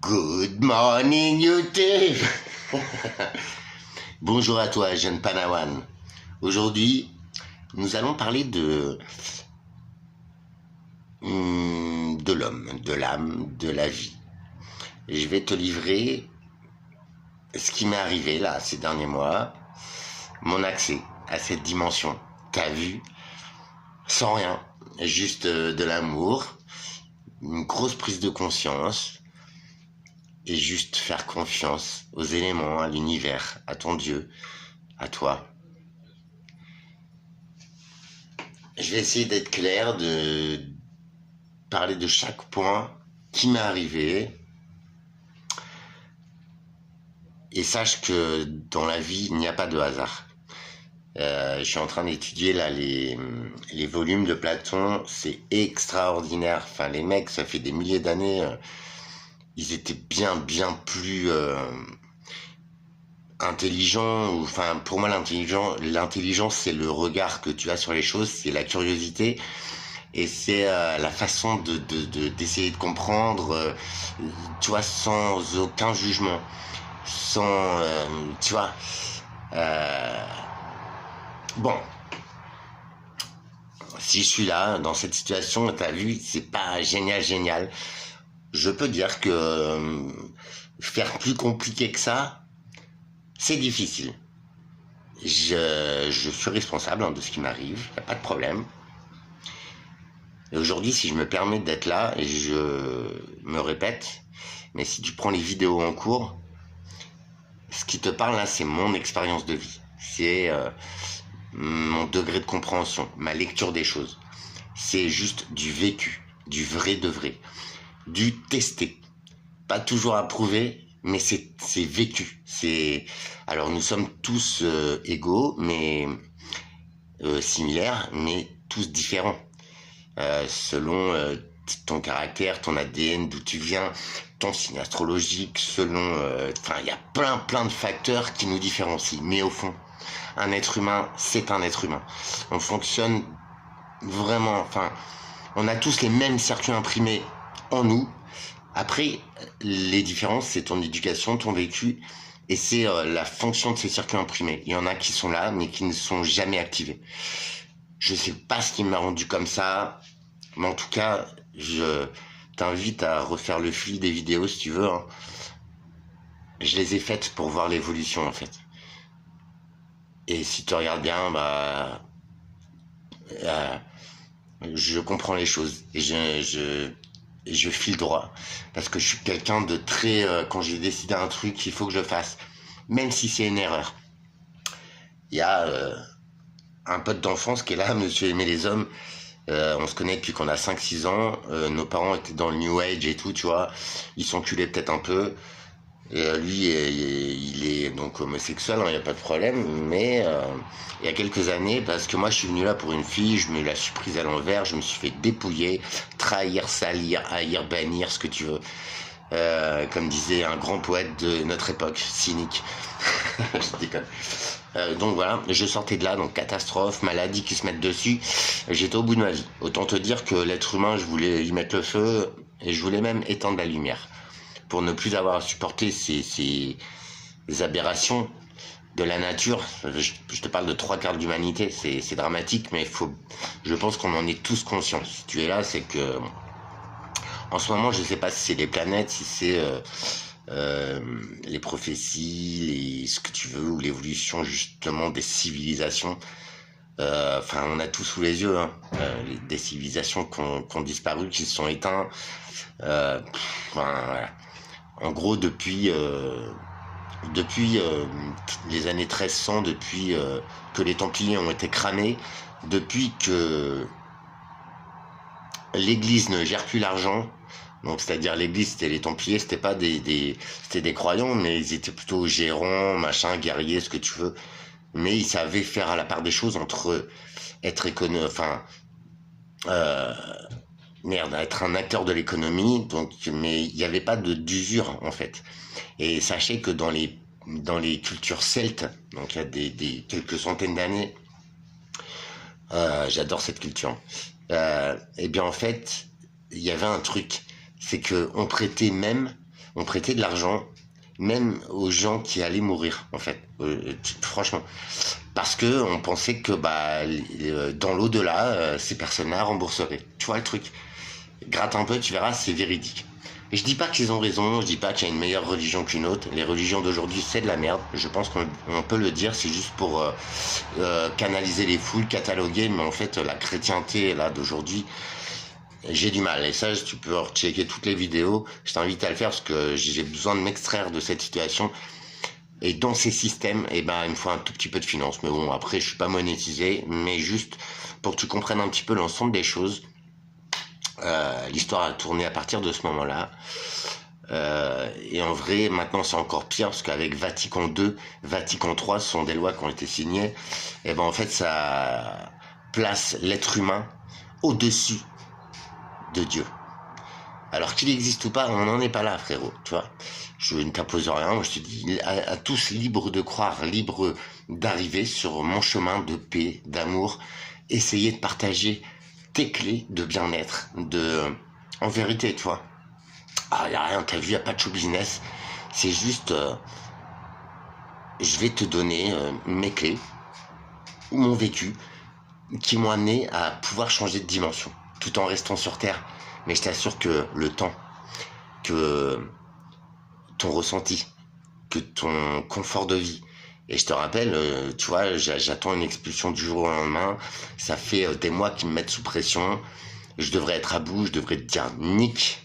Good morning YouTube. Bonjour à toi jeune Panawan. Aujourd'hui nous allons parler de l'homme, de l'âme, de la vie. Et je vais te livrer ce qui m'est arrivé là ces derniers mois, mon accès à cette dimension. T'as vu, sans rien, juste de l'amour, une grosse prise de conscience. Et juste faire confiance aux éléments, à l'univers, à ton Dieu, à toi. Je vais essayer d'être clair, de parler de chaque point qui m'est arrivé. Et sache que dans la vie, il n'y a pas de hasard. Je suis en train d'étudier là les volumes de Platon, c'est extraordinaire. Enfin, les mecs, ça fait des milliers d'années... ils étaient bien plus intelligents. Enfin, pour moi, l'intelligence, c'est le regard que tu as sur les choses, c'est la curiosité, et c'est la façon d'essayer de comprendre, tu vois, sans aucun jugement, sans, tu vois, bon. Si je suis là, dans cette situation, t'as vu, c'est pas génial. Je peux dire que faire plus compliqué que ça, c'est difficile. Je suis responsable de ce qui m'arrive, il n'y a pas de problème. Et aujourd'hui, si je me permets d'être là, et je me répète, mais si tu prends les vidéos en cours, ce qui te parle là, c'est mon expérience de vie. C'est mon degré de compréhension, ma lecture des choses. C'est juste du vécu, du vrai de vrai. Du testé, pas toujours approuvé, mais c'est vécu. Alors nous sommes tous égaux, mais similaires, mais tous différents selon ton caractère, ton ADN, d'où tu viens, ton signe astrologique, selon. Enfin, il y a plein de facteurs qui nous différencient. Mais au fond, un être humain, c'est un être humain. On fonctionne vraiment. Enfin, on a tous les mêmes circuits imprimés en nous. Après, les différences, c'est ton éducation, ton vécu, et c'est la fonction de ces circuits imprimés. Il y en a qui sont là, mais qui ne sont jamais activés. Je sais pas ce qui m'a rendu comme ça, mais en tout cas, je t'invite à refaire le fil des vidéos si tu veux. Hein. Je les ai faites pour voir l'évolution, en fait. Et si tu regardes bien, je comprends les choses. Et je file droit, parce que je suis quelqu'un de très... quand j'ai décidé un truc, il faut que je le fasse, même si c'est une erreur. Il y a un pote d'enfance qui est là, Monsieur Aimer les Hommes, on se connaît depuis qu'on a 5-6 ans, nos parents étaient dans le New Age et tout, tu vois, ils s'enculaient peut-être un peu, et lui, il est donc homosexuel, il n'y a pas de problème, mais il y a quelques années, parce que moi je suis venu là pour une fille, je me la suis prise à l'envers, je me suis fait dépouiller, trahir, salir, haïr, bannir, ce que tu veux. Comme disait un grand poète de notre époque, cynique. Je déconne. Donc voilà, je sortais de là, donc catastrophe, maladie qui se mettent dessus, j'étais au bout de ma vie. Autant te dire que l'être humain, je voulais y mettre le feu, et je voulais même éteindre la lumière, pour ne plus avoir à supporter ces aberrations de la nature. Je te parle de 3/4 de l'humanité, c'est dramatique, mais je pense qu'on en est tous conscients. Si tu es là, c'est que... En ce moment, je sais pas si c'est les planètes, si c'est les prophéties, ce que tu veux, ou l'évolution justement des civilisations. Enfin, on a tout sous les yeux, hein. Des civilisations qui ont disparu, qui se sont éteintes. Voilà. En gros, depuis les années 1300, depuis que les Templiers ont été cramés, depuis que l'Église ne gère plus l'argent, donc c'est-à-dire l'Église, c'était les Templiers, c'était pas c'était des croyants, mais ils étaient plutôt gérants, machin, guerriers, ce que tu veux, mais ils savaient faire à la part des choses entre être être un acteur de l'économie, donc, mais il n'y avait pas d'usure en fait. Et sachez que dans les cultures celtes, donc il y a des quelques centaines d'années, j'adore cette culture. Et bien en fait, il y avait un truc, c'est que on on prêtait de l'argent même aux gens qui allaient mourir, en fait, franchement, parce que on pensait que dans l'au-delà, ces personnes-là rembourseraient. Tu vois le truc? Gratte un peu, tu verras, c'est véridique. Et je dis pas qu'ils ont raison, je dis pas qu'il y a une meilleure religion qu'une autre. Les religions d'aujourd'hui, c'est de la merde. Je pense qu'on peut le dire, c'est juste pour canaliser les foules, cataloguer, mais en fait, la chrétienté là d'aujourd'hui, j'ai du mal. Et ça, tu peux rechecker toutes les vidéos. Je t'invite à le faire parce que j'ai besoin de m'extraire de cette situation. Et dans ces systèmes, il me faut un tout petit peu de finance. Mais bon, après, je suis pas monétisé, mais juste pour que tu comprennes un petit peu l'ensemble des choses. L'histoire a tourné à partir de ce moment-là. Et en vrai, maintenant, c'est encore pire parce qu'avec Vatican II, Vatican III, ce sont des lois qui ont été signées. Et en fait, ça place l'être humain au-dessus de Dieu. Alors qu'il existe ou pas, on n'en est pas là, frérot, tu vois. Je ne t'impose rien, moi je te dis à tous libres de croire, libres d'arriver sur mon chemin de paix, d'amour, essayer de partager tes clés de bien-être, en vérité, tu vois. Ah, y a rien, t'as vu, y a pas de show business, c'est juste, je vais te donner mes clés, ou mon vécu, qui m'ont amené à pouvoir changer de dimension, tout en restant sur Terre. Mais je t'assure que le temps, que ton ressenti, que ton confort de vie, et je te rappelle, tu vois, j'attends une expulsion du jour au lendemain, ça fait des mois qu'ils me mettent sous pression, je devrais être à bout, je devrais te dire nique,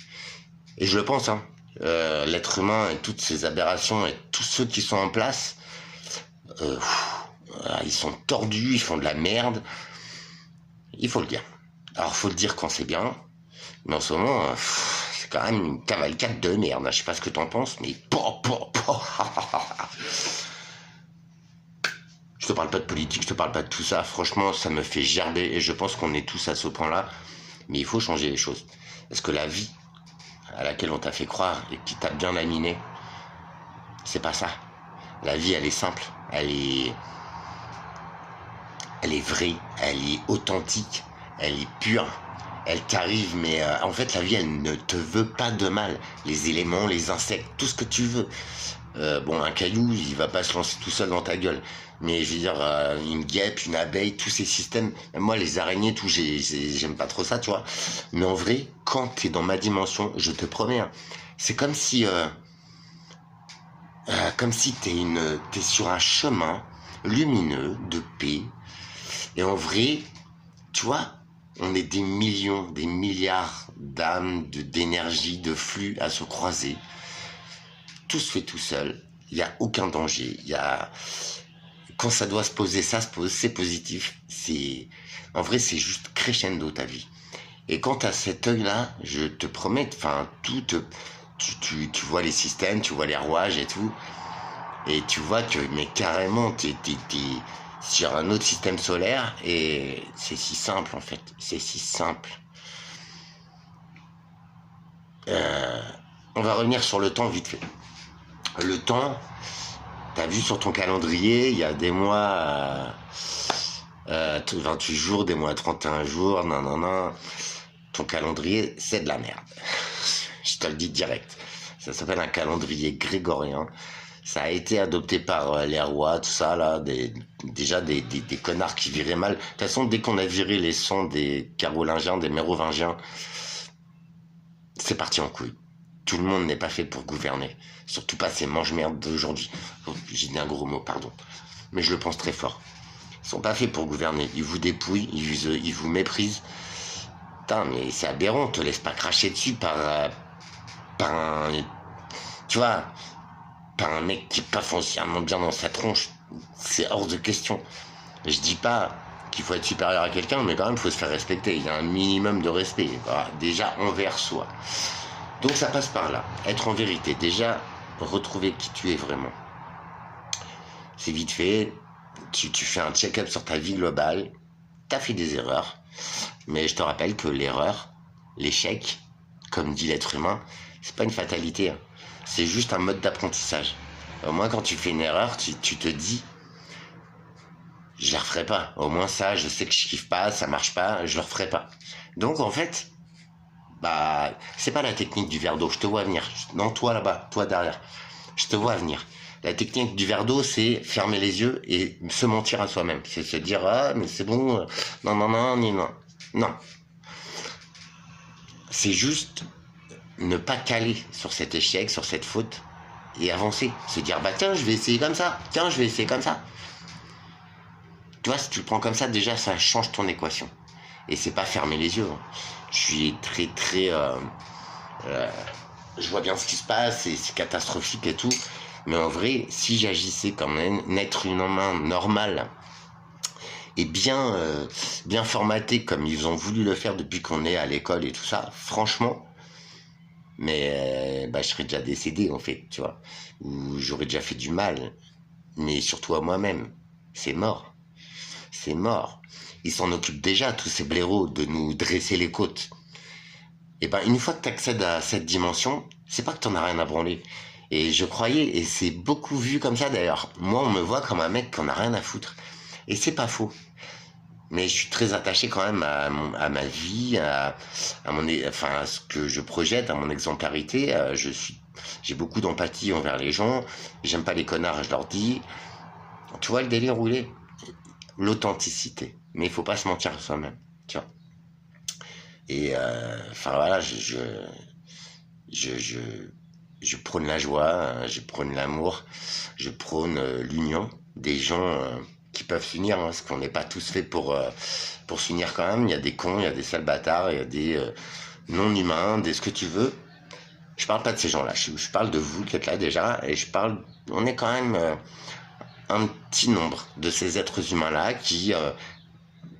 et je le pense, hein, l'être humain et toutes ces aberrations et tous ceux qui sont en place, ils sont tordus, ils font de la merde, il faut le dire. Alors faut le dire quand c'est bien, mais en ce moment, c'est quand même une cavalcade de merde. Je sais pas ce que t'en penses, mais... Je te parle pas de politique, je te parle pas de tout ça. Franchement, ça me fait gerber et je pense qu'on est tous à ce point-là. Mais il faut changer les choses. Parce que la vie à laquelle on t'a fait croire et qui t'a bien laminé, c'est pas ça. La vie, elle est simple. Elle est vraie. Elle est authentique. Elle est pure. Elle t'arrive, mais en fait, la vie, elle ne te veut pas de mal. Les éléments, les insectes, tout ce que tu veux. Un caillou, il va pas se lancer tout seul dans ta gueule. Mais je veux dire, une guêpe, une abeille, tous ces systèmes, même moi, les araignées, tout, j'aime pas trop ça, tu vois. Mais en vrai, quand t'es dans ma dimension, je te promets, hein, c'est comme si t'es sur un chemin lumineux de paix. Et en vrai, tu vois, on est des millions, des milliards d'âmes, d'énergie, de flux à se croiser. Tout se fait tout seul. Il n'y a aucun danger. Quand ça doit se poser, ça se pose. C'est positif. En vrai, c'est juste crescendo ta vie. Et quand tu as cet œil-là, je te promets, tu vois les systèmes, tu vois les rouages et tout. Et tu vois que, mais carrément, t'es sur un autre système solaire et c'est si simple en fait. C'est si simple. On va revenir sur le temps vite fait. Le temps, t'as vu sur ton calendrier, il y a des mois 28 jours, des mois 31 jours, non. Ton calendrier, c'est de la merde. Je te le dis direct. Ça s'appelle un calendrier grégorien. Ça a été adopté par les rois, tout ça, là, déjà des connards qui viraient mal. De toute façon, dès qu'on a viré les sons des Carolingiens, des Mérovingiens, c'est parti en couille. Tout le monde n'est pas fait pour gouverner. Surtout pas ces mange-merdes d'aujourd'hui. J'ai dit un gros mot, pardon. Mais je le pense très fort. Ils sont pas faits pour gouverner. Ils vous dépouillent, ils vous méprisent. Putain, mais c'est aberrant. On te laisse pas cracher dessus par un... Tu vois, par un mec qui est pas foncièrement bien dans sa tronche. C'est hors de question. Je dis pas qu'il faut être supérieur à quelqu'un, mais quand même, il faut se faire respecter. Il y a un minimum de respect. Voilà, déjà envers soi. Donc ça passe par là. Être en vérité. Déjà, retrouver qui tu es vraiment. C'est vite fait. Tu fais un check-up sur ta vie globale. T'as fait des erreurs. Mais je te rappelle que l'erreur, l'échec, comme dit l'être humain, c'est pas une fatalité. Hein. C'est juste un mode d'apprentissage. Au moins, quand tu fais une erreur, tu te dis, je la referai pas. Au moins ça, je sais que je kiffe pas, ça marche pas, je le referai pas. Donc en fait, Bah, c'est pas la technique du verre d'eau, je te vois venir. Non, toi là-bas, toi derrière. Je te vois venir. La technique du verre d'eau, c'est fermer les yeux et se mentir à soi-même. C'est se dire, ah, mais c'est bon, non, non, non, non, non. Non. C'est juste ne pas caler sur cet échec, sur cette faute, et avancer. Se dire, bah tiens, je vais essayer comme ça. Tiens, je vais essayer comme ça. Tu vois, si tu le prends comme ça, déjà, ça change ton équation. Et c'est pas fermer les yeux. Hein. Je suis très, très... je vois bien ce qui se passe, et c'est catastrophique et tout. Mais en vrai, si j'agissais comme un être humain normal, et bien formaté comme ils ont voulu le faire depuis qu'on est à l'école et tout ça, franchement, mais bah, je serais déjà décédé en fait, tu vois. Ou j'aurais déjà fait du mal, mais surtout à moi-même. C'est mort. C'est mort. Ils s'en occupent déjà, tous ces blaireaux, de nous dresser les côtes. Et ben, une fois que tu accèdes à cette dimension, c'est pas que t'en as rien à branler. Et je croyais, et c'est beaucoup vu comme ça d'ailleurs. Moi, on me voit comme un mec qui en a rien à foutre. Et c'est pas faux. Mais je suis très attaché quand même à ma vie, enfin, à ce que je projette, à mon exemplarité. J'ai beaucoup d'empathie envers les gens. J'aime pas les connards, je leur dis. Tu vois le délire où il est? L'authenticité. Mais il faut pas se mentir à soi-même. Tu vois. Et enfin voilà, je, je, je prône la joie, je prône l'amour, je prône l'union des gens qui peuvent s'unir, hein, parce qu'on n'est pas tous faits pour s'unir quand même. Il y a des cons, il y a des sales bâtards, il y a des non-humains, des ce que tu veux. Je parle pas de ces gens-là, je parle de vous qui êtes là déjà, et on est quand même un petit nombre de ces êtres humains-là qui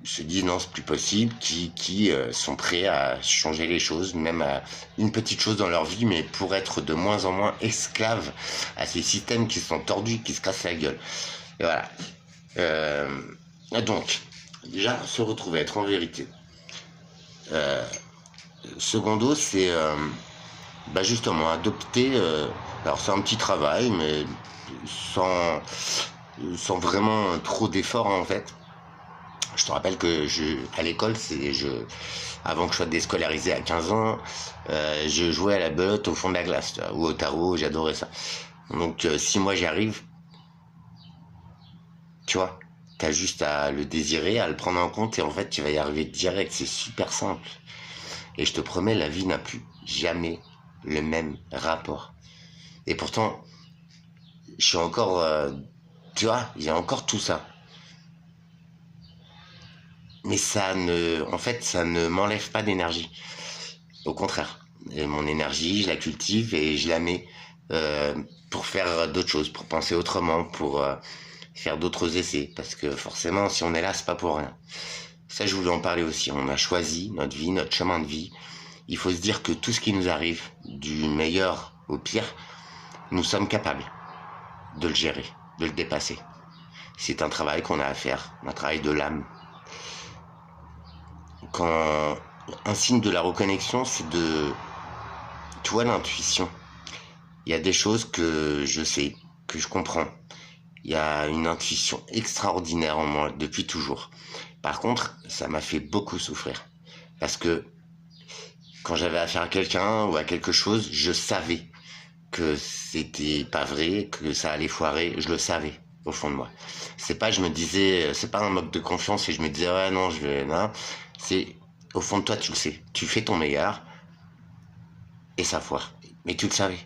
se disent non, c'est plus possible, qui sont prêts à changer les choses, même à une petite chose dans leur vie, mais pour être de moins en moins esclaves à ces systèmes qui sont tordus, qui se cassent la gueule. Et voilà. Donc, déjà, se retrouver, être en vérité. Secondo, c'est bah justement adopter. Alors, c'est un petit travail, mais sans vraiment trop d'efforts en fait. Je te rappelle que à l'école, avant que je sois déscolarisé à 15 ans, je jouais à la belote au fond de la glace, tu vois, ou au tarot, j'adorais ça. Donc, si moi j'y arrive, tu vois, t'as juste à le désirer, à le prendre en compte, et en fait, tu vas y arriver direct, c'est super simple. Et je te promets, la vie n'a plus jamais le même rapport. Et pourtant, je suis encore, tu vois, il y a encore tout ça. Mais en fait, ça ne m'enlève pas d'énergie. Au contraire. Et mon énergie, je la cultive et je la mets pour faire d'autres choses, pour penser autrement, pour faire d'autres essais. Parce que forcément, si on est là, c'est pas pour rien. Ça, je voulais en parler aussi. On a choisi notre vie, notre chemin de vie. Il faut se dire que tout ce qui nous arrive, du meilleur au pire, nous sommes capables de le gérer, de le dépasser. C'est un travail qu'on a à faire, un travail de l'âme. Quand un signe de la reconnexion, c'est tu vois, l'intuition. Il y a des choses que je sais, que je comprends. Il y a une intuition extraordinaire en moi depuis toujours. Par contre, ça m'a fait beaucoup souffrir. Parce que quand j'avais affaire à quelqu'un ou à quelque chose, je savais que c'était pas vrai, que ça allait foirer. Je le savais au fond de moi. C'est pas un manque de confiance et je me disais ouais non, non. C'est au fond de toi, tu le sais. Tu fais ton meilleur et ça foire. Mais tu le savais.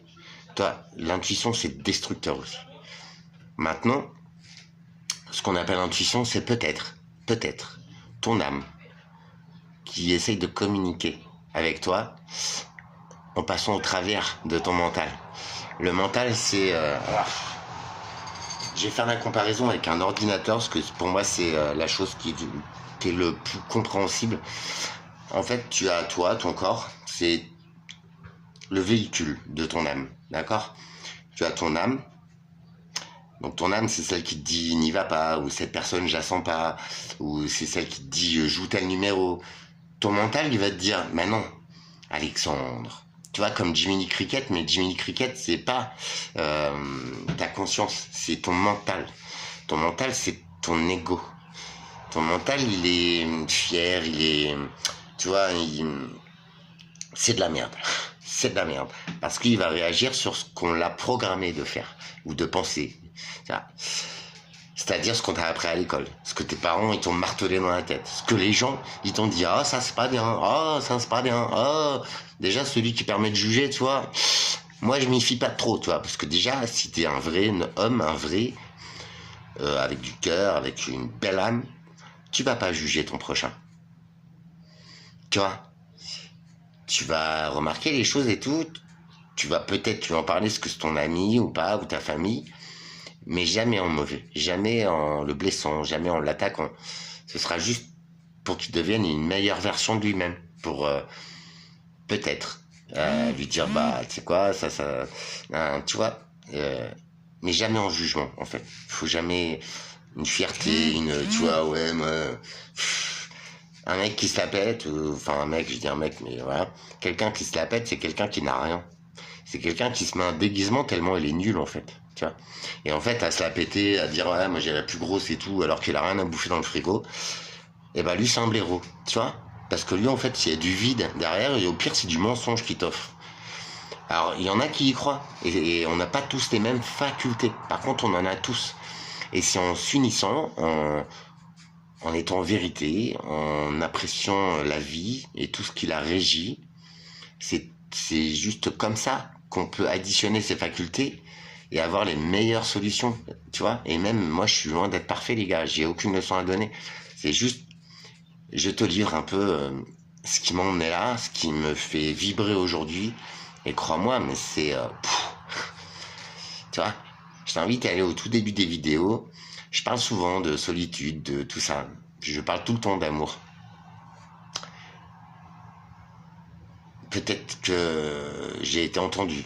Toi, l'intuition, c'est destructeur aussi. Maintenant, ce qu'on appelle intuition, c'est peut-être, ton âme qui essaye de communiquer avec toi en passant au travers de ton mental. Le mental, c'est... je vais faire la comparaison avec un ordinateur, parce que pour moi, c'est la chose qui est le plus compréhensible. En fait, tu as toi, ton corps, c'est le véhicule de ton âme, d'accord? Tu as ton âme. Donc ton âme, c'est celle qui te dit n'y va pas, ou cette personne, je la sens pas, ou c'est celle qui te dit joue tel numéro. Ton mental, il va te dire, mais non, Alexandre. Tu vois, comme Jiminy Cricket, mais Jiminy Cricket, c'est pas ta conscience, c'est ton mental. Ton mental, c'est ton ego. Ton mental, il est fier, tu vois, c'est de la merde. C'est de la merde. Parce qu'il va réagir sur ce qu'on l'a programmé de faire ou de penser. C'est-à-dire ce qu'on t'a appris à l'école. Ce que tes parents, ils t'ont martelé dans la tête. Ce que les gens, ils t'ont dit, ah, ça c'est pas bien. Ah, ça c'est pas bien. Ah, déjà, celui qui permet de juger, tu vois. Moi, je m'y fie pas trop, tu vois. Parce que déjà, si t'es un vrai homme, un vrai, avec du cœur, avec une belle âme, tu vas pas juger ton prochain. Tu vois. Tu vas remarquer les choses et tout. Tu vas en parler ce que c'est ton ami ou pas, ou ta famille. Mais jamais en mauvais, jamais en le blessant, jamais en l'attaquant. Ce sera juste pour qu'il devienne une meilleure version de lui-même, pour peut-être lui dire bah tu sais quoi tu vois, mais jamais en jugement en fait. Faut jamais une fierté, tu vois ouais moi, un mec qui se la pète, enfin un mec, je dis un mec mais voilà, quelqu'un qui se la pète c'est quelqu'un qui n'a rien. C'est quelqu'un qui se met un déguisement tellement il est nul en fait, tu vois. Et en fait à se la péter, à dire ouais moi j'ai la plus grosse et tout alors qu'il a rien à bouffer dans le frigo, et ben lui c'est un blaireau, tu vois. Parce que lui en fait il y a du vide derrière et au pire c'est du mensonge qu'il t'offre. Alors il y en a qui y croient et on n'a pas tous les mêmes facultés. Par contre on en a tous. Et c'est en s'unissant, en étant en vérité, en appréciant la vie et tout ce qui la régit, c'est juste comme ça qu'on peut additionner ses facultés et avoir les meilleures solutions, tu vois. Et même moi, je suis loin d'être parfait, les gars. J'ai aucune leçon à donner. C'est juste, je te livre un peu ce qui m'en est là, ce qui me fait vibrer aujourd'hui. Et crois-moi, mais c'est, tu vois. Je t'invite à aller au tout début des vidéos. Je parle souvent de solitude, de tout ça. Je parle tout le temps d'amour. Peut-être que j'ai été entendu.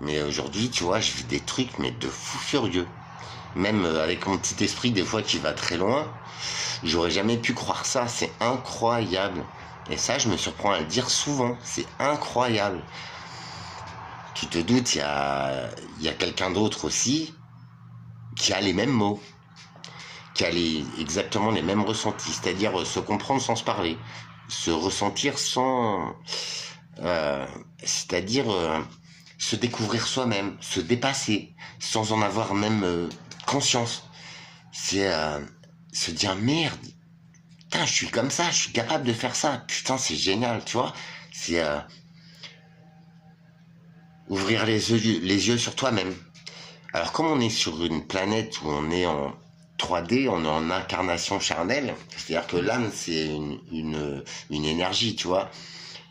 Mais aujourd'hui, tu vois, je vis des trucs, mais de fou furieux. Même avec mon petit esprit, des fois, qui va très loin, j'aurais jamais pu croire ça. C'est incroyable. Et ça, je me surprends à le dire souvent. C'est incroyable. Tu te doutes, il y a quelqu'un d'autre aussi qui a les mêmes mots, qui a exactement les mêmes ressentis. C'est-à-dire se comprendre sans se parler. Se ressentir sans... c'est-à-dire... se découvrir soi-même, se dépasser, sans en avoir même conscience. C'est se dire merde, putain, je suis comme ça, je suis capable de faire ça, putain, c'est génial, tu vois. C'est ouvrir les yeux sur toi-même. Alors comme on est sur une planète où on est en 3D, on est en incarnation charnelle, c'est-à-dire que l'âme c'est une énergie, tu vois.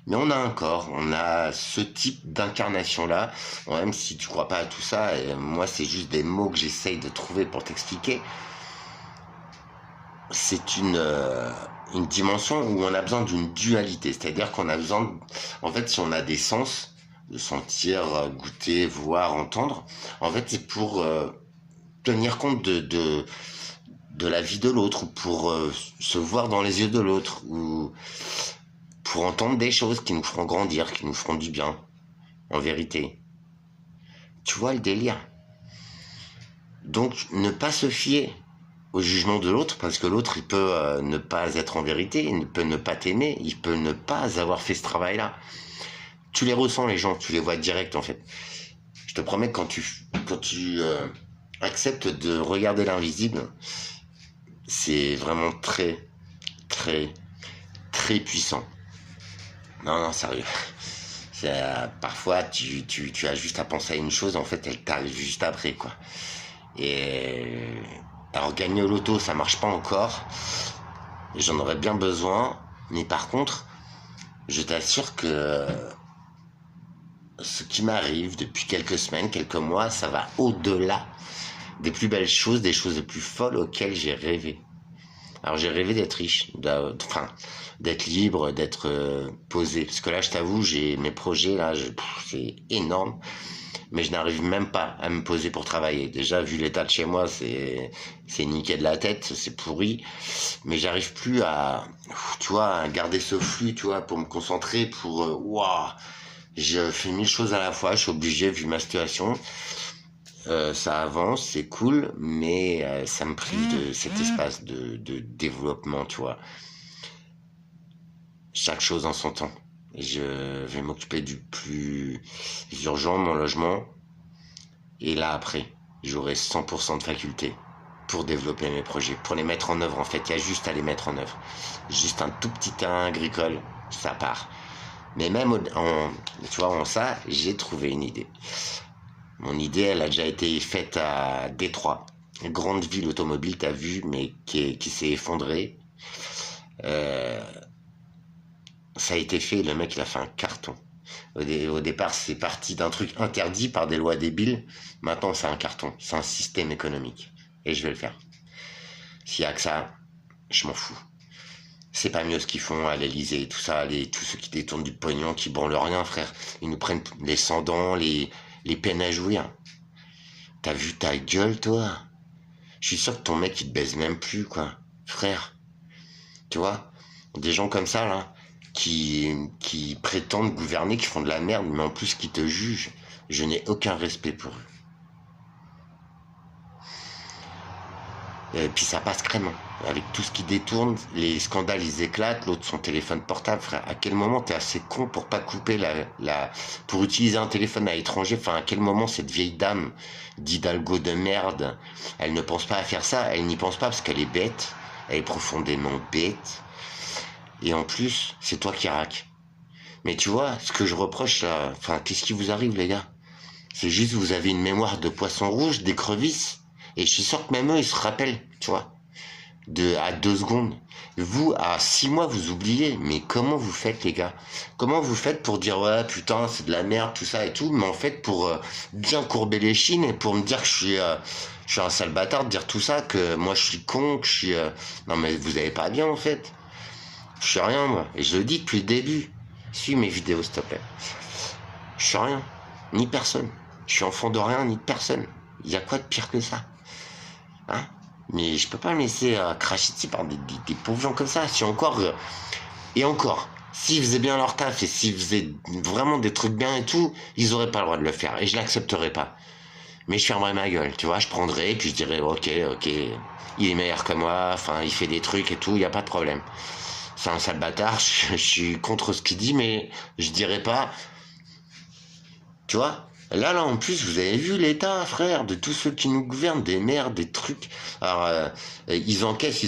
Mais on a un corps, on a ce type d'incarnation-là. Bon, même si tu crois pas à tout ça, et moi c'est juste des mots que j'essaye de trouver pour t'expliquer. C'est une dimension où on a besoin d'une dualité, c'est-à-dire qu'on a besoin, en fait, si on a des sens, de sentir, goûter, voir, entendre, en fait, c'est pour tenir compte de la vie de l'autre, ou pour se voir dans les yeux de l'autre, ou pour entendre des choses qui nous feront grandir, qui nous feront du bien, en vérité. Tu vois le délire. Donc, ne pas se fier au jugement de l'autre, parce que l'autre, il peut ne pas être en vérité, il peut ne pas t'aimer, il peut ne pas avoir fait ce travail-là. Tu les ressens, les gens, tu les vois direct, en fait. Je te promets que quand tu acceptes de regarder l'invisible, c'est vraiment très, très, très puissant. Non, non, sérieux. Parfois, tu as juste à penser à une chose, en fait, elle t'arrive juste après, quoi. Et alors, gagner au loto, ça marche pas encore. J'en aurais bien besoin. Mais par contre, je t'assure que ce qui m'arrive depuis quelques semaines, quelques mois, ça va au-delà des plus belles choses, des choses les plus folles auxquelles j'ai rêvé. Alors j'ai rêvé d'être riche, d'être libre, d'être posé. Parce que là, je t'avoue, j'ai mes projets là, c'est énorme, mais je n'arrive même pas à me poser pour travailler. Déjà, vu l'état de chez moi, c'est niqué de la tête, c'est pourri. Mais j'arrive plus tu vois, à garder ce flux, tu vois, pour me concentrer, pour waouh. Je fais 1000 choses à la fois, je suis obligé vu ma situation. Ça avance, c'est cool, mais ça me prive de cet espace de développement, tu vois. Chaque chose en son temps. Je vais m'occuper du plus urgent, mon logement. Et là, après, j'aurai 100% de faculté pour développer mes projets, pour les mettre en œuvre. En fait, il y a juste à les mettre en œuvre. Juste un tout petit terrain agricole, ça part. Mais même tu vois, en ça, j'ai trouvé une idée. Mon idée, elle a déjà été faite à Détroit, une grande ville automobile, t'as vu, mais qui s'est effondrée. Euh, Ça a été fait, le mec, il a fait un carton. Au départ, c'est parti d'un truc interdit par des lois débiles. Maintenant, c'est un carton. C'est un système économique. Et je vais le faire. S'il y a que ça, je m'en fous. C'est pas mieux ce qu'ils font à l'Elysée, tout ça, tous ceux qui détournent du pognon, qui branlent rien, frère. Ils nous prennent les sans-dents, les peines à jouir. T'as vu ta gueule, toi? Je suis sûr que ton mec, il te baise même plus, quoi. Frère. Tu vois? Des gens comme ça, là, qui prétendent gouverner, qui font de la merde, mais en plus qui te jugent. Je n'ai aucun respect pour eux. Et puis ça passe crème. Avec tout ce qui détourne, les scandales ils éclatent, l'autre son téléphone portable, frère. À quel moment t'es assez con pour pas couper pour utiliser un téléphone à l'étranger? Enfin, à quel moment cette vieille dame d'Hidalgo de merde, elle ne pense pas à faire ça? Elle n'y pense pas parce qu'elle est bête. Elle est profondément bête. Et en plus, c'est toi qui raques. Mais tu vois, ce que je reproche là, enfin, qu'est-ce qui vous arrive les gars? C'est juste vous avez une mémoire de poisson rouge, d'écrevisse. Et je suis sûr que même eux, ils se rappellent, tu vois, à 2 secondes. Vous, à 6 mois, vous oubliez. Mais comment vous faites, les gars? Comment vous faites pour dire, ouais, putain, c'est de la merde, tout ça et tout, mais en fait, pour bien courber les chines et pour me dire que je suis un sale bâtard, de dire tout ça, que moi, je suis con, que je suis... Non, mais vous avez pas bien, en fait. Je suis rien, moi. Et je le dis depuis le début. Suis mes vidéos, s'il te plaît. Je suis rien. Ni personne. Je suis enfant de rien, ni de personne. Il y a quoi de pire que ça? Hein? Mais je peux pas me laisser cracher dessus par des pauvres gens comme ça. Si encore... et encore, s'ils faisaient bien leur taf et s'ils faisaient vraiment des trucs bien et tout, ils auraient pas le droit de le faire. Et je l'accepterais pas. Mais je fermerais ma gueule, tu vois. Je prendrais et puis je dirais, ok, il est meilleur que moi. Enfin, il fait des trucs et tout, il y a pas de problème. C'est un sale bâtard, je suis contre ce qu'il dit, mais je dirais pas, tu vois. Là, en plus, vous avez vu l'état, frère, de tous ceux qui nous gouvernent, des merdes, des trucs. Alors, ils encaissent,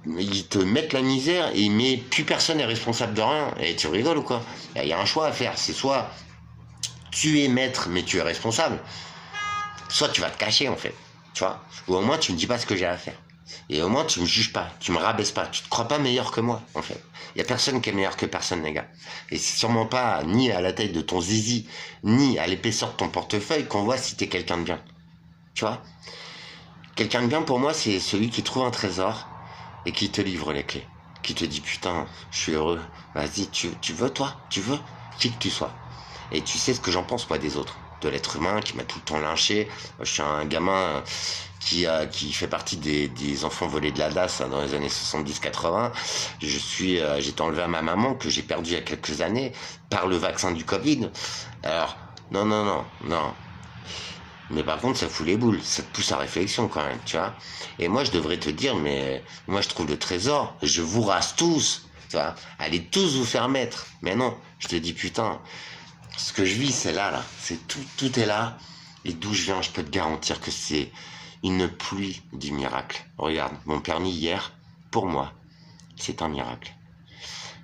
ils te mettent la misère, mais plus personne n'est responsable de rien. Et tu rigoles ou quoi? Il y a un choix à faire, c'est soit tu es maître, mais tu es responsable, soit tu vas te cacher, en fait, tu vois. Ou au moins, tu me dis pas ce que j'ai à faire. Et au moins, tu me juges pas, tu me rabaisses pas, tu te crois pas meilleur que moi, en fait. Il y a personne qui est meilleur que personne, les gars. Et c'est sûrement pas ni à la taille de ton zizi, ni à l'épaisseur de ton portefeuille qu'on voit si t'es quelqu'un de bien. Tu vois? Quelqu'un de bien, pour moi, c'est celui qui trouve un trésor et qui te livre les clés. Qui te dit, putain, je suis heureux. Vas-y, tu veux, toi? Tu veux? Qui que tu sois. Et tu sais ce que j'en pense, moi, des autres. De l'être humain qui m'a tout le temps lynché. Je suis un gamin qui fait partie des enfants volés de la DAS dans les années 70-80. J'étais enlevé à ma maman que j'ai perdu il y a quelques années par le vaccin du Covid. Alors, non. Mais par contre, ça fout les boules, ça te pousse à réflexion quand même, tu vois. Et moi, je devrais te dire, mais moi, je trouve le trésor, je vous rase tous, tu vois. Allez tous vous faire mettre. Mais non, je te dis, putain, ce que je vis, c'est là. C'est tout est là. Et d'où je viens, je peux te garantir que c'est une pluie du miracle. Regarde, mon permis hier, pour moi, c'est un miracle.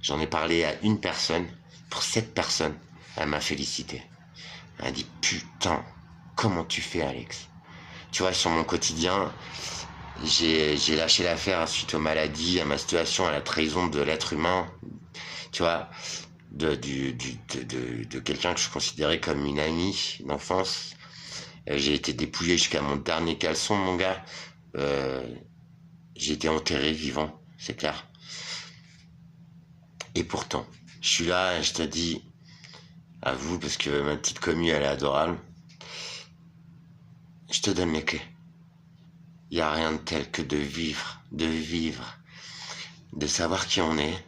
J'en ai parlé à une personne. Pour cette personne, elle m'a félicité. Elle a dit, putain, comment tu fais, Alex? Tu vois, sur mon quotidien, j'ai lâché l'affaire suite aux maladies, à ma situation, à la trahison de l'être humain. Tu vois, de quelqu'un que je considérais comme une amie d'enfance. J'ai été dépouillé jusqu'à mon dernier caleçon, mon gars. J'ai été enterré vivant, c'est clair. Et pourtant, je suis là et je te dis, à vous, parce que ma petite commu, elle est adorable, je te donne mes clés. Il n'y a rien de tel que de vivre, de savoir qui on est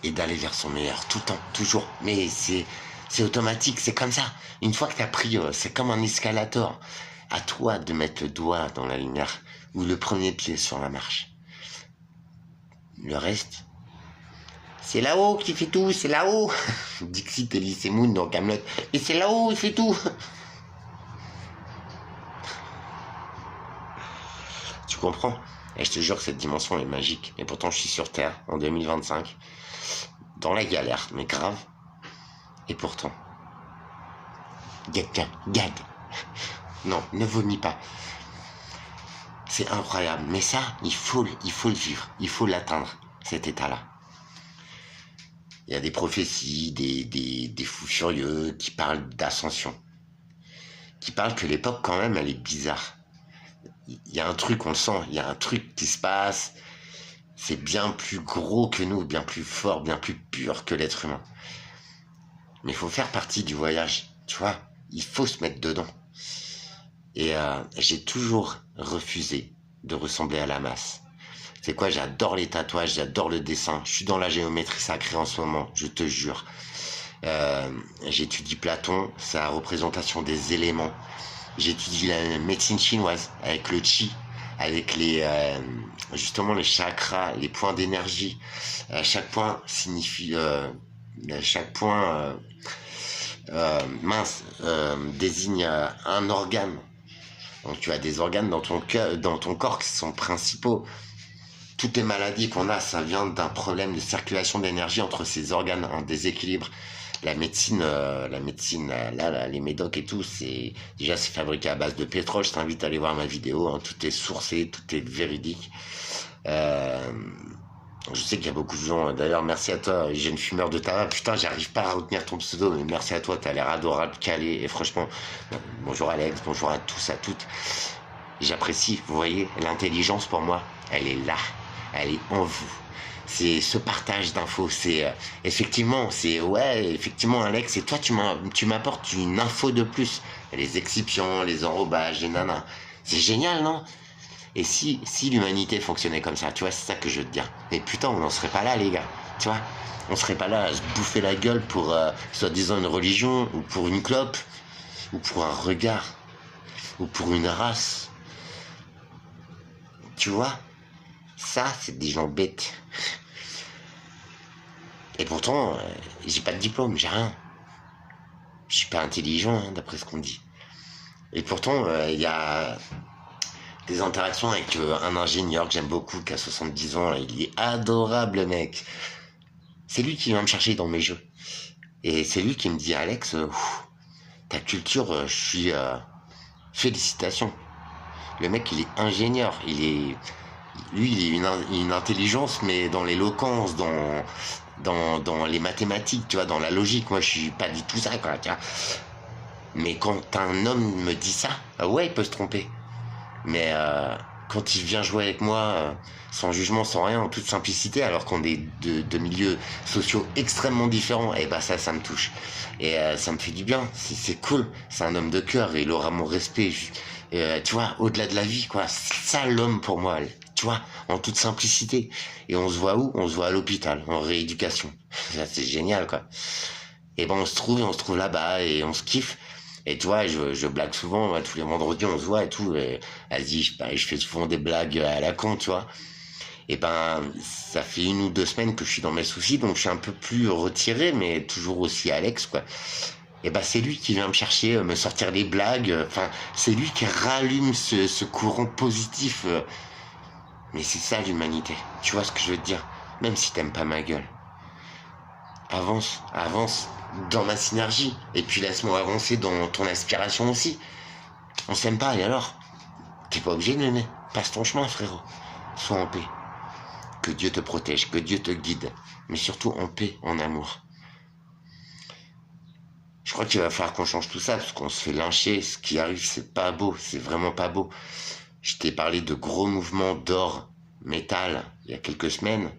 et d'aller vers son meilleur, tout le temps, toujours. Mais c'est automatique, c'est comme ça. Une fois que tu as pris, c'est comme un escalator. À toi de mettre le doigt dans la lumière ou le premier pied sur la marche. Le reste, C'est là-haut qui fait tout, c'est là-haut. Dixit Elise Moon dans Kaamelott. Et c'est là-haut, il fait tout. Tu comprends? Et je te jure que cette dimension est magique. Et pourtant, je suis sur Terre en 2025, dans la galère, mais grave. Et pourtant, gade. Non, ne vomis pas. C'est incroyable. Mais ça, il faut le vivre. Il faut l'atteindre, cet état-là. Il y a des prophéties, des fous furieux qui parlent d'ascension. Qui parlent que l'époque, quand même, elle est bizarre. Il y a un truc, on le sent, il y a un truc qui se passe. C'est bien plus gros que nous, bien plus fort, bien plus pur que l'être humain. Mais il faut faire partie du voyage, tu vois. Il faut se mettre dedans. Et j'ai toujours refusé de ressembler à la masse. C'est quoi, j'adore les tatouages, j'adore le dessin. Je suis dans la géométrie sacrée en ce moment, je te jure. J'étudie Platon, sa représentation des éléments. J'étudie la médecine chinoise avec le qi, avec justement les chakras, les points d'énergie. Chaque point signifie, chaque point désigne un organe. Donc tu as des organes dans ton corps qui sont principaux. Toutes les maladies qu'on a, ça vient d'un problème de circulation d'énergie entre ces organes, un déséquilibre. La médecine, là, les médocs et tout, c'est fabriqué à base de pétrole. Je t'invite à aller voir ma vidéo, hein, tout est sourcé, tout est véridique. Je sais qu'il y a beaucoup de gens, d'ailleurs, merci à toi, jeune fumeur de tabac. Putain, j'arrive pas à retenir ton pseudo, mais merci à toi, t'as l'air adorable, calé, et franchement, bonjour Alex, bonjour à tous, à toutes. J'apprécie, vous voyez, l'intelligence pour moi, elle est là, elle est en vous. C'est ce partage d'infos, c'est effectivement, Alex, et toi tu m'apportes une info de plus, les excipients, les enrobages, les nanas, c'est génial, non? Et si l'humanité fonctionnait comme ça, tu vois, c'est ça que je veux te dire. Mais putain, on n'en serait pas là, les gars, tu vois, on serait pas là à se bouffer la gueule pour soi-disant une religion, ou pour une clope, ou pour un regard, ou pour une race, tu vois. Ça, c'est des gens bêtes. Et pourtant, j'ai pas de diplôme, j'ai rien. Je suis pas intelligent, hein, d'après ce qu'on dit. Et pourtant, il y a des interactions avec un ingénieur que j'aime beaucoup, qui a 70 ans, là, il est adorable, le mec. C'est lui qui vient me chercher dans mes jeux. Et c'est lui qui me dit, Alex, ta culture, je suis... félicitations. Le mec, il est ingénieur, lui, il a une intelligence, mais dans l'éloquence, dans les mathématiques, tu vois, dans la logique. Moi, je suis pas du tout ça, quoi, tu vois. Mais quand un homme me dit ça, ouais, il peut se tromper. Mais quand il vient jouer avec moi, sans jugement, sans rien, en toute simplicité, alors qu'on est de milieux sociaux extrêmement différents, et bah ça me touche. Et ça me fait du bien, c'est cool. C'est un homme de cœur, et il aura mon respect. Tu vois, au-delà de la vie, quoi. C'est ça l'homme pour moi, tu vois, en toute simplicité. Et on se voit où? On se voit à l'hôpital, en rééducation. Ça, c'est génial, quoi. Et ben on se trouve là-bas, et on se kiffe. Et tu vois, je blague souvent, tous les vendredis on se voit et tout, et elle dit, je fais souvent des blagues à la con, tu vois. Et ben, ça fait 1 ou 2 semaines que je suis dans mes soucis, donc je suis un peu plus retiré, mais toujours aussi Alex, quoi. Et ben, c'est lui qui vient me chercher, me sortir les blagues, enfin, c'est lui qui rallume ce courant positif. Mais c'est ça l'humanité, tu vois ce que je veux te dire? Même si t'aimes pas ma gueule. Avance dans ma synergie. Et puis laisse-moi avancer dans ton aspiration aussi. On s'aime pas, et alors? T'es pas obligé de m'aimer. Passe ton chemin, frérot. Sois en paix. Que Dieu te protège, que Dieu te guide. Mais surtout en paix, en amour. Je crois qu'il va falloir qu'on change tout ça, parce qu'on se fait lyncher. Ce qui arrive, c'est pas beau. C'est vraiment pas beau. Je t'ai parlé de gros mouvements d'or, métal, il y a quelques semaines.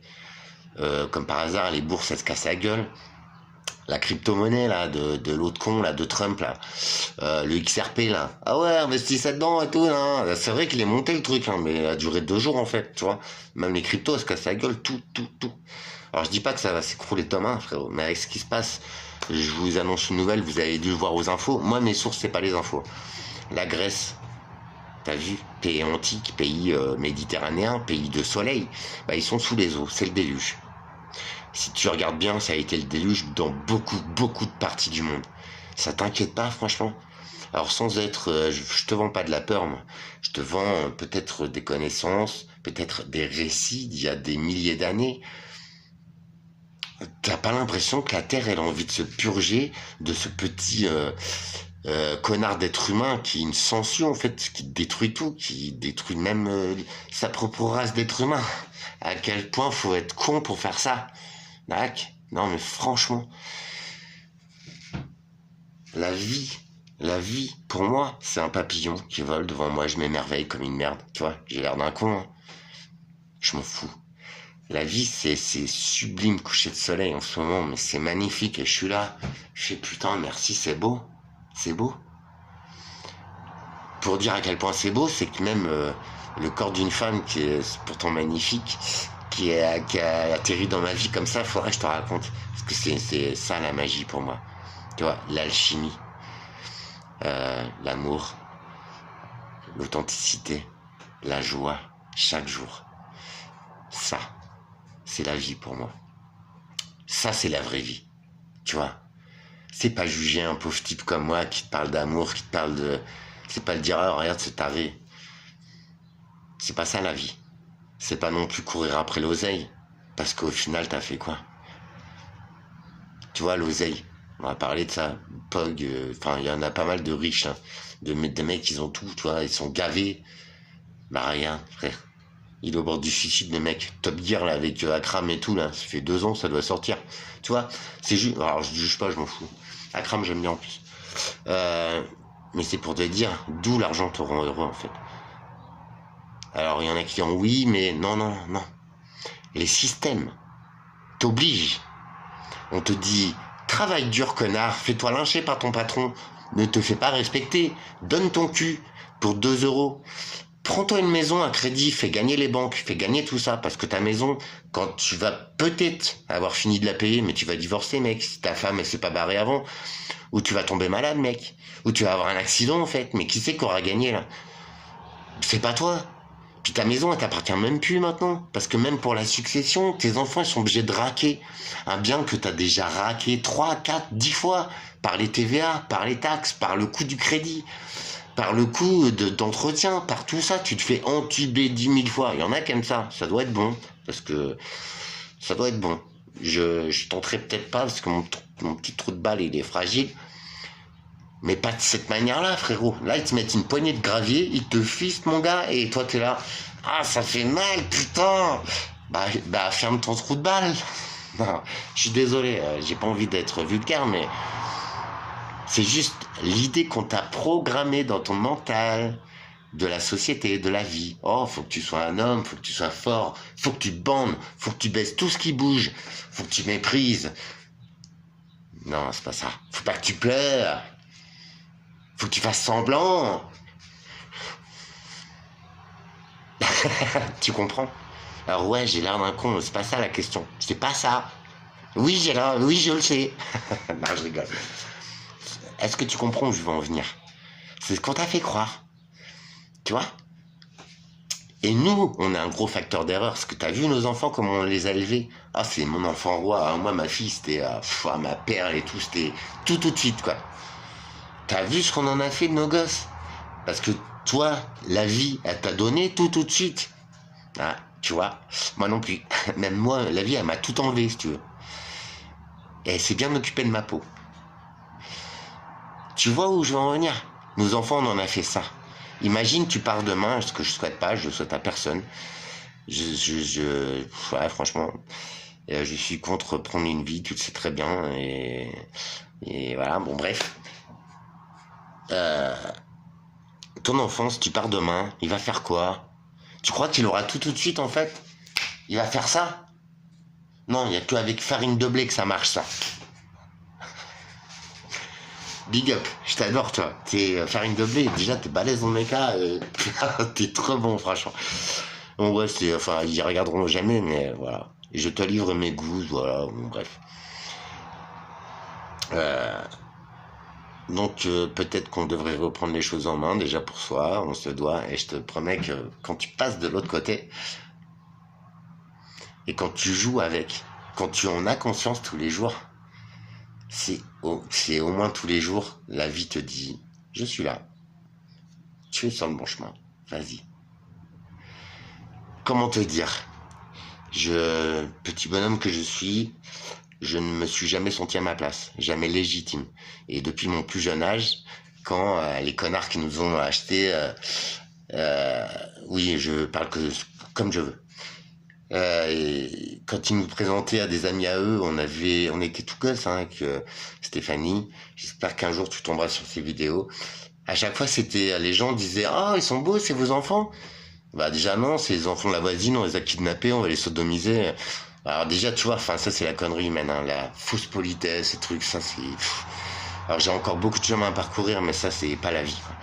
Comme par hasard, les bourses, elles se cassent la gueule. La crypto-monnaie, là, de l'autre con, là, de Trump, là. Le XRP, là. Ah ouais, investissez dedans et tout, là. C'est vrai qu'il est monté, le truc, hein, mais il a duré 2 jours, en fait, tu vois. Même les cryptos, elles se cassent la gueule, tout. Alors, je dis pas que ça va s'écrouler demain, frérot, mais avec ce qui se passe, je vous annonce une nouvelle, vous avez dû le voir aux infos. Moi, mes sources, c'est pas les infos. La Grèce, t'as vu, pays antique, pays méditerranéen, pays de soleil, bah, ils sont sous les eaux, c'est le déluge. Si tu regardes bien, ça a été le déluge dans beaucoup, beaucoup de parties du monde. Ça t'inquiète pas, franchement? Alors sans être, je te vends pas de la peur, moi. Je te vends peut-être des connaissances, peut-être des récits d'il y a des milliers d'années. T'as pas l'impression que la Terre, elle a envie de se purger de ce petit connard d'être humain qui est une censure, en fait, qui détruit tout, qui détruit même sa propre race d'être humain. À quel point faut être con pour faire ça? D'accord? Non, mais franchement, la vie, la vie, pour moi, c'est un papillon qui vole devant moi. Je m'émerveille comme une merde. Tu vois, j'ai l'air d'un con, hein. Je m'en fous. La vie, c'est sublime coucher de soleil en ce moment, mais c'est magnifique. Et je suis là. Je fais putain, merci, c'est beau. C'est beau. Pour dire à quel point c'est beau, c'est que même le corps d'une femme qui est pourtant magnifique, qui a atterri dans ma vie comme ça, faudrait que je te raconte. Parce que c'est ça la magie pour moi. Tu vois, l'alchimie, l'amour, l'authenticité, la joie, chaque jour. Ça, c'est la vie pour moi. Ça, c'est la vraie vie. Tu vois, c'est pas juger un pauvre type comme moi qui te parle d'amour, qui te parle de... C'est pas le dire, oh, regarde ce taré. C'est pas ça la vie. C'est pas non plus courir après l'oseille. Parce qu'au final, t'as fait quoi? Tu vois, l'oseille. On va parler de ça. Pog, enfin, il y en a pas mal de riches, hein. Des mecs, ils ont tout, tu vois, ils sont gavés. Bah, rien, frère. Il est au bord du suicide, le mec. Top Gear, là, avec Akram et tout, là. Ça fait 2 ans, ça doit sortir. Tu vois, c'est juste... Alors, je juge pas, je m'en fous. Akram, j'aime bien en plus. Mais c'est pour te dire d'où l'argent te rend heureux, en fait. Alors, il y en a qui disent oui, mais non, non, non. Les systèmes t'obligent. On te dit, travaille dur, connard, fais-toi lyncher par ton patron, ne te fais pas respecter, donne ton cul pour 2 euros. Prends-toi une maison à crédit, fais gagner les banques, fais gagner tout ça, parce que ta maison, quand tu vas peut-être avoir fini de la payer, mais tu vas divorcer, mec, si ta femme, elle s'est pas barrée avant, ou tu vas tomber malade, mec, ou tu vas avoir un accident, en fait, mais qui c'est qu'aura gagné, là? C'est pas toi. Puis ta maison, elle t'appartient même plus maintenant. Parce que même pour la succession, tes enfants, ils sont obligés de raquer un bien que t'as déjà raqué 3, 4, 10 fois par les TVA, par les taxes, par le coût du crédit, par le coût d'entretien, par tout ça. Tu te fais entuber 10 000 fois. Il y en a qui aiment ça. Ça doit être bon. Parce que ça doit être bon. Je tenterai peut-être pas parce que mon petit trou de balle, il est fragile. Mais pas de cette manière-là, frérot. Là, ils te mettent une poignée de gravier, ils te fistent, mon gars, et toi, t'es là. Ah, ça fait mal, putain. Bah, ferme ton trou de balle. Non, je suis désolé, j'ai pas envie d'être vulgaire, mais c'est juste l'idée qu'on t'a programmée dans ton mental de la société, de la vie. Oh, faut que tu sois un homme, faut que tu sois fort, faut que tu te bandes, faut que tu baisses tout ce qui bouge, faut que tu méprises. Non, c'est pas ça. Faut pas que tu pleures. Faut que tu fasses semblant. Tu comprends? Alors ouais, j'ai l'air d'un con, c'est pas ça la question. C'est pas ça. Oui, oui, je le sais. Non, je rigole. Est-ce que tu comprends où je veux en venir? C'est ce qu'on t'a fait croire. Tu vois? Et nous, on a un gros facteur d'erreur. Parce que t'as vu nos enfants, comment on les a élevés? Ah, c'est mon enfant roi. Hein. Moi, ma fille, c'était ma perle et tout. C'était tout de suite, quoi. T'as vu ce qu'on en a fait de nos gosses? Parce que toi, la vie, elle t'a donné tout de suite. Ah, tu vois, moi non plus. Même moi, la vie, elle m'a tout enlevé, si tu veux. Et elle s'est bien occupée de ma peau. Tu vois où je veux en venir? Nos enfants, on en a fait ça. Imagine, tu pars demain, ce que je souhaite pas, je le souhaite à personne. Ouais, franchement, je suis contre prendre une vie, tu le sais très bien. Et voilà, bon, bref. Ton enfant, si tu pars demain, il va faire quoi? Tu crois qu'il aura tout de suite, en fait? Il va faire ça? Non, il n'y a qu'avec farine de blé que ça marche, ça. Big up, je t'adore, toi. T'es farine de blé, déjà, t'es balèze dans mes cas. T'es trop bon, franchement. Bon, ouais, enfin, ils regarderont jamais, mais voilà. Et je te livre mes goûts, voilà, bon, bref. Donc peut-être qu'on devrait reprendre les choses en main déjà pour soi, on se doit, et je te promets que quand tu passes de l'autre côté, et quand tu joues avec, quand tu en as conscience tous les jours, c'est au moins tous les jours, la vie te dit, je suis là, tu es sur le bon chemin, vas-y. Comment te dire? Petit bonhomme que je suis, je ne me suis jamais senti à ma place, jamais légitime. Et depuis mon plus jeune âge, quand les connards qui nous ont acheté, oui, je parle comme je veux. Et quand ils nous présentaient à des amis à eux, on était tout gosses, hein, avec Stéphanie. J'espère qu'un jour tu tomberas sur ces vidéos. À chaque fois, les gens disaient, ah, ils sont beaux, c'est vos enfants. Bah déjà non, c'est les enfants de la voisine, on les a kidnappés, on va les sodomiser. Alors déjà, tu vois, enfin ça c'est la connerie humaine, hein, la fausse politesse, ces trucs, ça c'est... Alors j'ai encore beaucoup de chemin à parcourir, mais ça c'est pas la vie, quoi.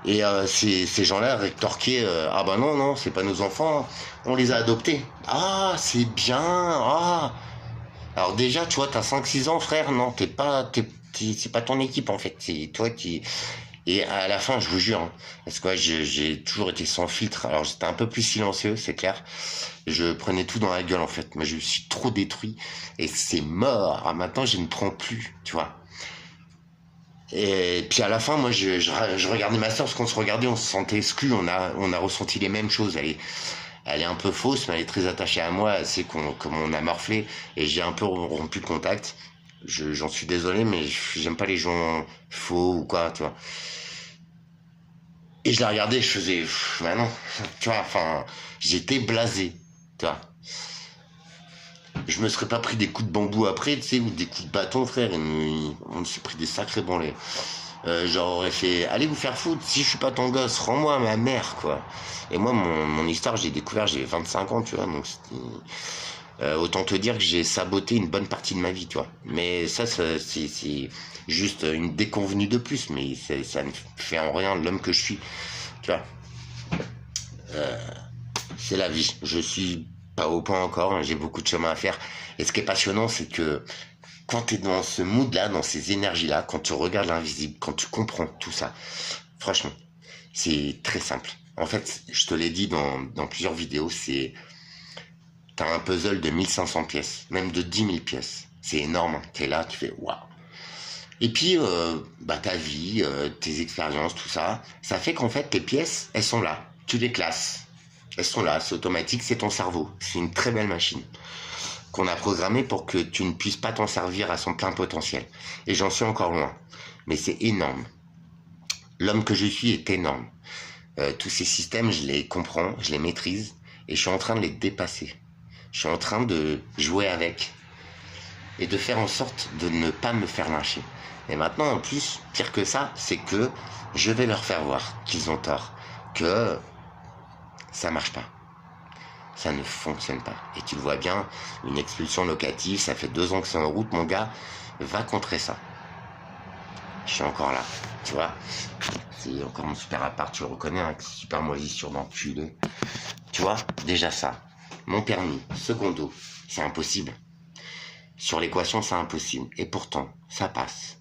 Et ces gens-là rétorquaient, ah bah non, non, c'est pas nos enfants, on les a adoptés. Ah, c'est bien, ah. Alors déjà, tu vois, t'as 5-6 ans, frère, non, c'est pas ton équipe en fait, c'est toi qui... Et à la fin, je vous jure, hein, parce que ouais, j'ai toujours été sans filtre. Alors j'étais un peu plus silencieux, c'est clair. Je prenais tout dans la gueule en fait. Mais je suis trop détruit et c'est mort. Ah, maintenant, je ne prends plus, tu vois. Et puis à la fin, moi, je regardais ma soeur, parce qu'on se regardait, on se sentait exclus. On a ressenti les mêmes choses. Elle est un peu fausse, mais elle est très attachée à moi. Elle sait comme on a morflé et j'ai un peu rompu le contact. J'en suis désolé, mais j'aime pas les gens faux ou quoi, tu vois. Et je la regardais, je faisais, bah non, tu vois, enfin, j'étais blasé, tu vois. Je me serais pas pris des coups de bambou après, tu sais, ou des coups de bâton, frère, on s'est pris des sacrés branlés. J'aurais fait, allez vous faire foutre, si je suis pas ton gosse, rends-moi ma mère, quoi. Et moi, mon histoire, j'ai découvert, j'ai 25 ans, tu vois, donc c'était... autant te dire que j'ai saboté une bonne partie de ma vie, tu vois. Mais ça c'est juste une déconvenue de plus, mais ça ne fait en rien l'homme que je suis, tu vois. C'est la vie. Je suis pas au point encore, hein, j'ai beaucoup de chemin à faire. Et ce qui est passionnant, c'est que quand tu es dans ce mood-là, dans ces énergies-là, quand tu regardes l'invisible, quand tu comprends tout ça, franchement, c'est très simple. En fait, je te l'ai dit dans plusieurs vidéos, t'as un puzzle de 1500 pièces, même de 10 000 pièces. C'est énorme, t'es là, tu fais waouh. Et puis, ta vie, tes expériences, tout ça, ça fait qu'en fait, tes pièces, elles sont là. Tu les classes. Elles sont là, c'est automatique, c'est ton cerveau. C'est une très belle machine qu'on a programmée pour que tu ne puisses pas t'en servir à son plein potentiel. Et j'en suis encore loin. Mais c'est énorme. L'homme que je suis est énorme. Tous ces systèmes, je les comprends, je les maîtrise, et je suis en train de les dépasser. Je suis en train de jouer avec et de faire en sorte de ne pas me faire lyncher. Et maintenant, en plus, pire que ça, c'est que je vais leur faire voir qu'ils ont tort, que ça marche pas, ça ne fonctionne pas. Et tu le vois bien, une expulsion locative, ça fait 2 ans que c'est en route, mon gars, va contrer ça. Je suis encore là, tu vois. C'est encore mon super appart, tu le reconnais, avec cette super moisissure d'enculé. Tu vois, déjà ça. Mon permis, secondo, c'est impossible. Sur l'équation, c'est impossible. Et pourtant, ça passe.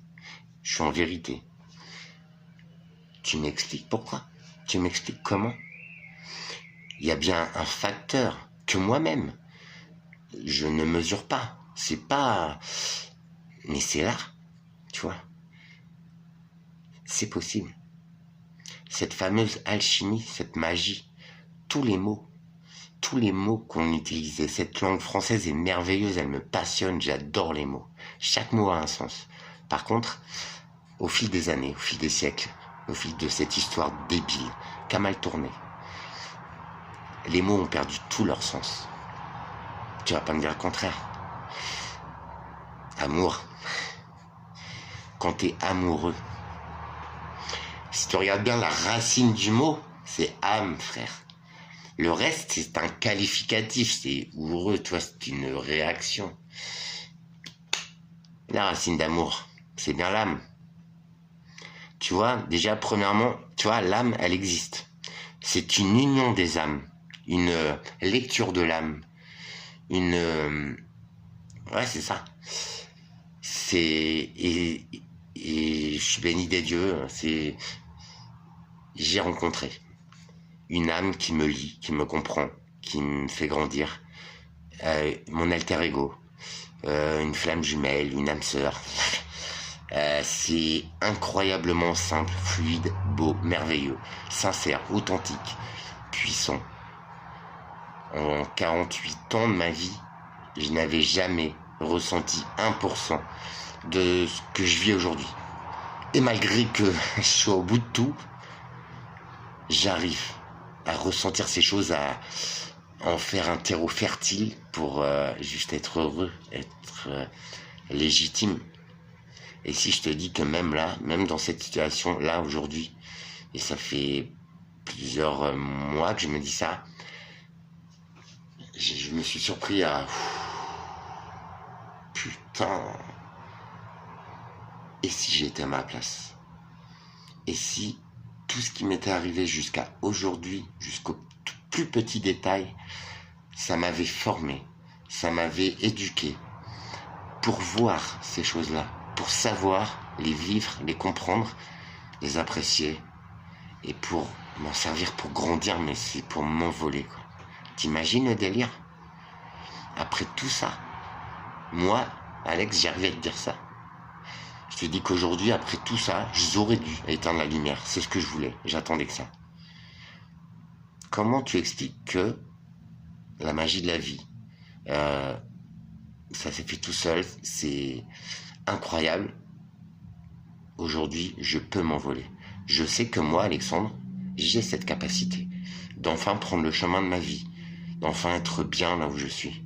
Je suis en vérité. Tu m'expliques pourquoi? Tu m'expliques comment? Il y a bien un facteur que moi-même, je ne mesure pas. C'est pas... Mais c'est là, tu vois. C'est possible. Cette fameuse alchimie, cette magie, tous les mots qu'on utilisait, cette langue française est merveilleuse, elle me passionne, j'adore les mots. Chaque mot a un sens. Par contre, au fil des années, au fil des siècles, au fil de cette histoire débile, qu'a mal tourné, les mots ont perdu tout leur sens. Tu vas pas me dire le contraire. Amour. Quand t'es amoureux, si tu regardes bien la racine du mot, c'est âme, frère. Le reste, c'est un qualificatif, c'est heureux, toi, c'est une réaction. La racine d'amour, c'est bien l'âme. Tu vois, déjà, premièrement, tu vois, l'âme, elle existe. C'est une union des âmes, une lecture de l'âme, ouais, c'est ça. Et je suis béni des dieux, j'ai rencontré une âme qui me lit, qui me comprend, qui me fait grandir, mon alter ego, une flamme jumelle, une âme sœur. C'est incroyablement simple, fluide, beau, merveilleux, sincère, authentique, puissant. En 48 ans de ma vie, je n'avais jamais ressenti 1% de ce que je vis aujourd'hui. Et malgré que je sois au bout de tout, j'arrive à ressentir ces choses, à en faire un terreau fertile pour juste être heureux, être légitime. Et si je te dis que même là, même dans cette situation, là, aujourd'hui, et ça fait plusieurs mois que je me dis ça, je me suis surpris à... Putain... Et si j'étais à ma place? Et si tout ce qui m'était arrivé jusqu'à aujourd'hui, jusqu'au plus petit détail, ça m'avait formé, ça m'avait éduqué pour voir ces choses-là, pour savoir les vivre, les comprendre, les apprécier et pour m'en servir pour grandir, mais c'est pour m'envoler, quoi. T'imagines le délire? Après tout ça, moi, Alex, j'arrivais à te dire ça. Je te dis qu'aujourd'hui, après tout ça, j'aurais dû éteindre la lumière. C'est ce que je voulais. J'attendais que ça. Comment tu expliques que la magie de la vie, ça s'est fait tout seul, c'est incroyable. Aujourd'hui, je peux m'envoler. Je sais que moi, Alexandre, j'ai cette capacité d'enfin prendre le chemin de ma vie, d'enfin être bien là où je suis,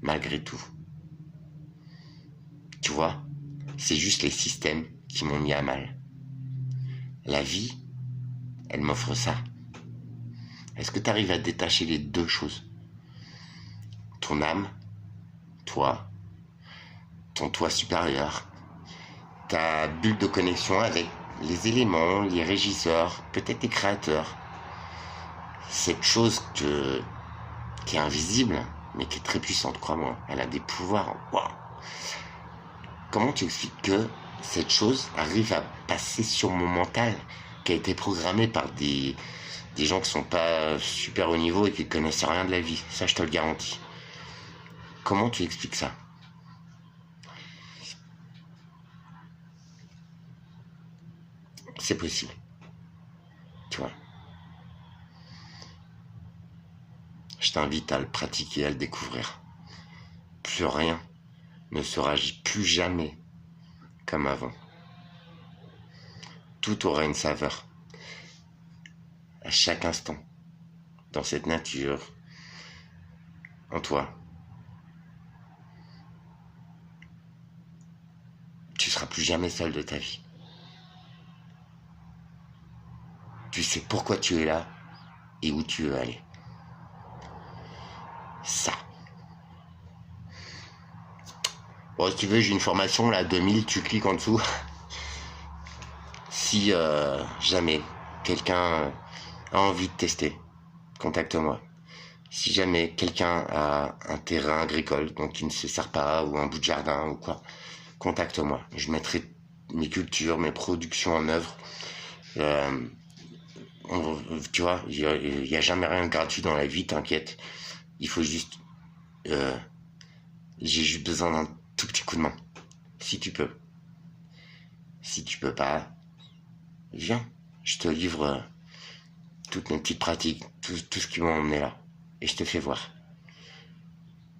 malgré tout. Tu vois, c'est juste les systèmes qui m'ont mis à mal. La vie, elle m'offre ça. Est-ce que tu arrives à détacher les deux choses? Ton âme, toi, ton toi supérieur, ta bulle de connexion avec les éléments, les régisseurs, peut-être les créateurs. Cette chose qui est invisible, mais qui est très puissante, crois-moi. Elle a des pouvoirs. Waouh! Comment tu expliques que cette chose arrive à passer sur mon mental, qui a été programmé par des gens qui sont pas super haut niveau et qui connaissent rien de la vie? Ça, je te le garantis. Comment tu expliques ça? C'est possible. Tu vois. Je t'invite à le pratiquer, à le découvrir. Plus rien ne sera plus jamais comme avant. Tout aura une saveur. À chaque instant. Dans cette nature. En toi. Tu seras plus jamais seul de ta vie. Tu sais pourquoi tu es là et où tu veux aller. Ça. Bon, si tu veux, j'ai une formation là, 2000, tu cliques en dessous. Si jamais quelqu'un a envie de tester, contacte-moi. Si jamais quelqu'un a un terrain agricole, donc qui ne se sert pas, ou un bout de jardin ou quoi, contacte-moi. Je mettrai mes cultures, mes productions en œuvre. Tu vois, il n'y a jamais rien de gratuit dans la vie, t'inquiète. Il faut juste... j'ai juste besoin d'un tout petit coup de main. Si tu peux. Si tu peux pas, viens. Je te livre toutes mes petites pratiques, tout ce qui m'a emmené là. Et je te fais voir.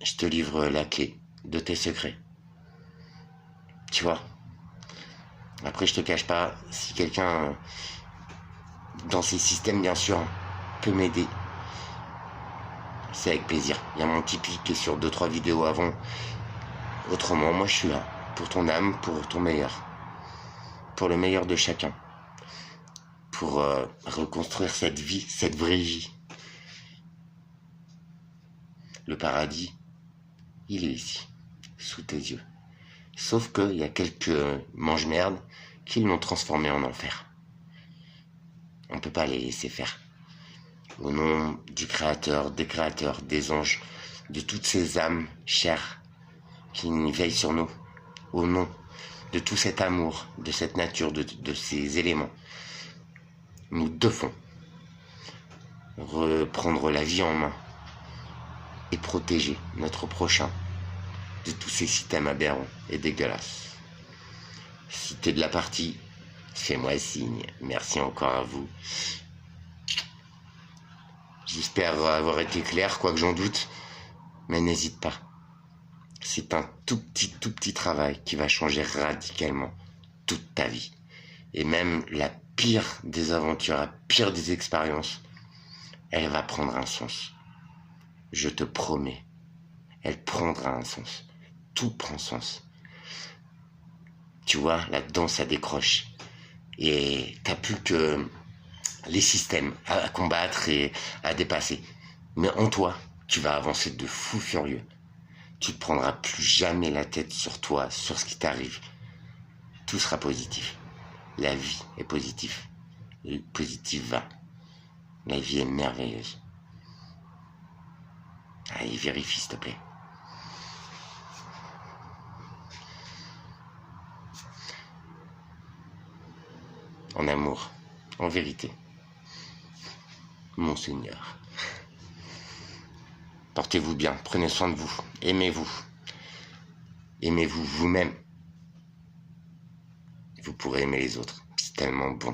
Je te livre la clé de tes secrets. Tu vois. Après, je te cache pas, si quelqu'un, dans ces systèmes, bien sûr, peut m'aider, c'est avec plaisir. Il y a mon Tipeee qui est sur 2-3 vidéos avant. Autrement, moi, je suis là. Pour ton âme, pour ton meilleur. Pour le meilleur de chacun. Pour reconstruire cette vie, cette vraie vie. Le paradis, il est ici, sous tes yeux. Sauf qu'il y a quelques mange-merdes qui l'ont transformé en enfer. On ne peut pas les laisser faire. Au nom du Créateur, des anges, de toutes ces âmes chères qui veillent sur nous. Au nom de tout cet amour, de cette nature, de ces éléments. Nous devons reprendre la vie en main et protéger notre prochain de tous ces systèmes aberrants et dégueulasses. Si t'es de la partie, fais-moi signe. Merci encore à vous. J'espère avoir été clair, quoique j'en doute, mais n'hésite pas. C'est un tout petit travail qui va changer radicalement toute ta vie. Et même la pire des aventures, la pire des expériences, elle va prendre un sens. Je te promets, elle prendra un sens. Tout prend sens. Tu vois, là-dedans, ça décroche. Et t'as plus que les systèmes à combattre et à dépasser. Mais en toi, tu vas avancer de fou furieux. Tu ne te prendras plus jamais la tête sur toi, sur ce qui t'arrive. Tout sera positif. La vie est positive. Positive. La vie est merveilleuse. Allez, vérifie s'il te plaît. En amour, en vérité. Mon Seigneur. Portez-vous bien, prenez soin de vous, aimez-vous. Aimez-vous vous-même. Vous pourrez aimer les autres. C'est tellement bon.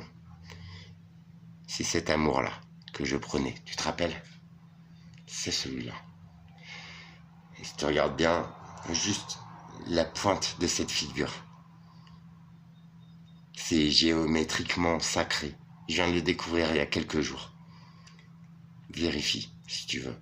C'est cet amour-là que je prenais. Tu te rappelles? C'est celui-là. Et si tu regardes bien, juste la pointe de cette figure, c'est géométriquement sacré. Je viens de le découvrir il y a quelques jours. Vérifie, si tu veux.